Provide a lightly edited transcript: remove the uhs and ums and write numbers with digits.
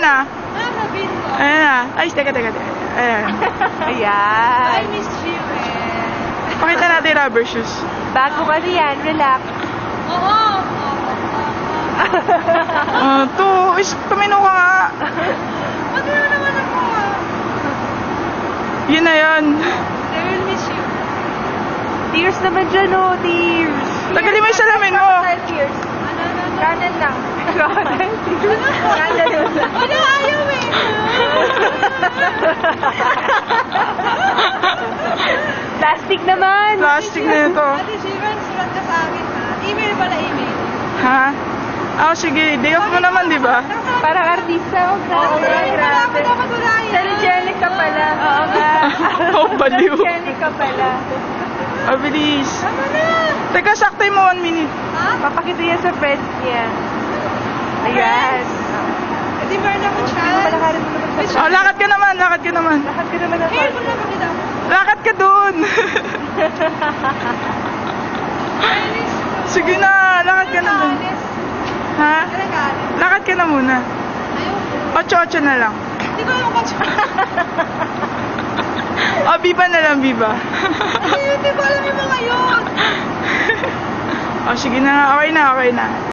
na. Sabihin ko. Ayan na. Ay, teka. Ayan. Ayan. I miss you eh. Pakita natin yung rubber shoes. Bago kasi yan, relax. Oo. Tumino ka nga. Ano naman ako ah. Yun na yun. I will miss you. Tears naman dyan, oh, tears. Tagalin mo yung salamin mo. Tears. Ano? Kanan lang. Kanan. Kanan lang. Ano ayaw eh. Plastic naman. Plastic na ito. Ate Shivan, sulat ka sa akin ha. Email pala email. Ha? Sige. Day off mo naman, di ba? Parang artista. Oo, grabe. dapat wala yan. Sargelic ka pala. Oo nga. Oh, baliw. Sargelic ka pala. Bilis. Ano na? Teka, saktay mo 1 minute. Ha? Papakita yan sa friends niya. Ayan. Di ba na ko chance? Palakarin mo naman sa Lakad ka naman. lahat ka naman ng Hair mo na pakita mo. Lakad ka dun. Sige na, lakad ka na dun. Ha? Lakad ka na muna. Ayaw. 8-8 na lang. Hindi ko alam kung Biba na lang, biba. Hindi ko alam yung mga yun. Sige na, okay na.